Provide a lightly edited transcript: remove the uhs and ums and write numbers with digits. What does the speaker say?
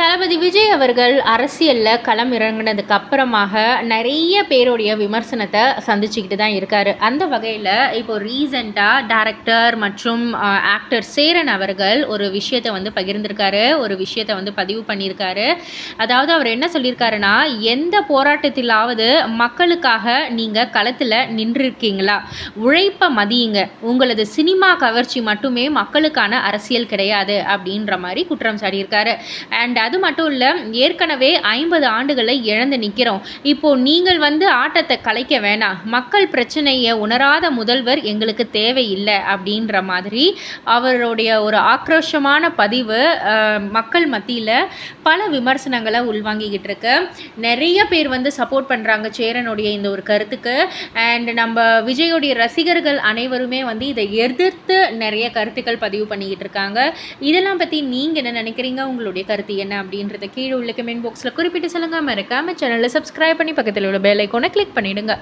தளபதி விஜய் அவர்கள் அரசியலில் களம் இறங்கினதுக்கு அப்புறமாக நிறைய பேருடைய விமர்சனத்தை சந்திச்சுக்கிட்டு தான் இருக்காரு. அந்த வகையில் இப்போ ரீசெண்டாக டைரக்டர் மற்றும் ஆக்டர் சேரன் அவர்கள் ஒரு விஷயத்தை பகிர்ந்திருக்காரு, ஒரு விஷயத்தை பதிவு பண்ணியிருக்காரு. அதாவது அவர் என்ன சொல்லியிருக்காருன்னா, எந்த போராட்டத்திலாவது மக்களுக்காக நீங்கள் களத்தில் நின்றுருக்கீங்களா? உழைப்பை மதியுங்க, உங்களது சினிமா கவர்ச்சி மட்டுமே மக்களுக்கான அரசியல் கிடையாது அப்படின்ற மாதிரி குற்றம் சாட்டியிருக்காரு. அண்ட் அது மட்டும் இல்லை, ஏற்கனவே 50 ஆண்டுகளை இழந்து நிற்கிறோம். இப்போது நீங்கள் ஆட்டத்தை கலைக்க வேணாம், மக்கள் பிரச்சனையை உணராத முதல்வர் எங்களுக்கு தேவையில்லை அப்படின்ற மாதிரி அவருடைய ஒரு ஆக்ரோஷமான பதிவு மக்கள் மத்தியில் பல விமர்சனங்களை உள்வாங்கிக்கிட்டு இருக்கு. நிறைய பேர் சப்போர்ட் பண்ணுறாங்க சேரனுடைய இந்த ஒரு கருத்துக்கு. அண்ட் நம்ம விஜயோடைய ரசிகர்கள் அனைவருமே இதை எதிர்த்து நிறைய கருத்துக்கள் பதிவு பண்ணிக்கிட்டு இருக்காங்க. இதெல்லாம் பற்றி நீங்கள் என்ன நினைக்கிறீங்க? உங்களுடைய கருத்து என்ன அப்படின்றத கீழே உள்ள கமெண்ட் பாக்ஸில் குறிப்பிட்டு சொல்லுங்கள். மறக்காம சேனலை சப்ஸ்கிரைப் பண்ணி பக்கத்தில் உள்ள பெல் ஐகானை கிளிக் பண்ணிவிடுங்க.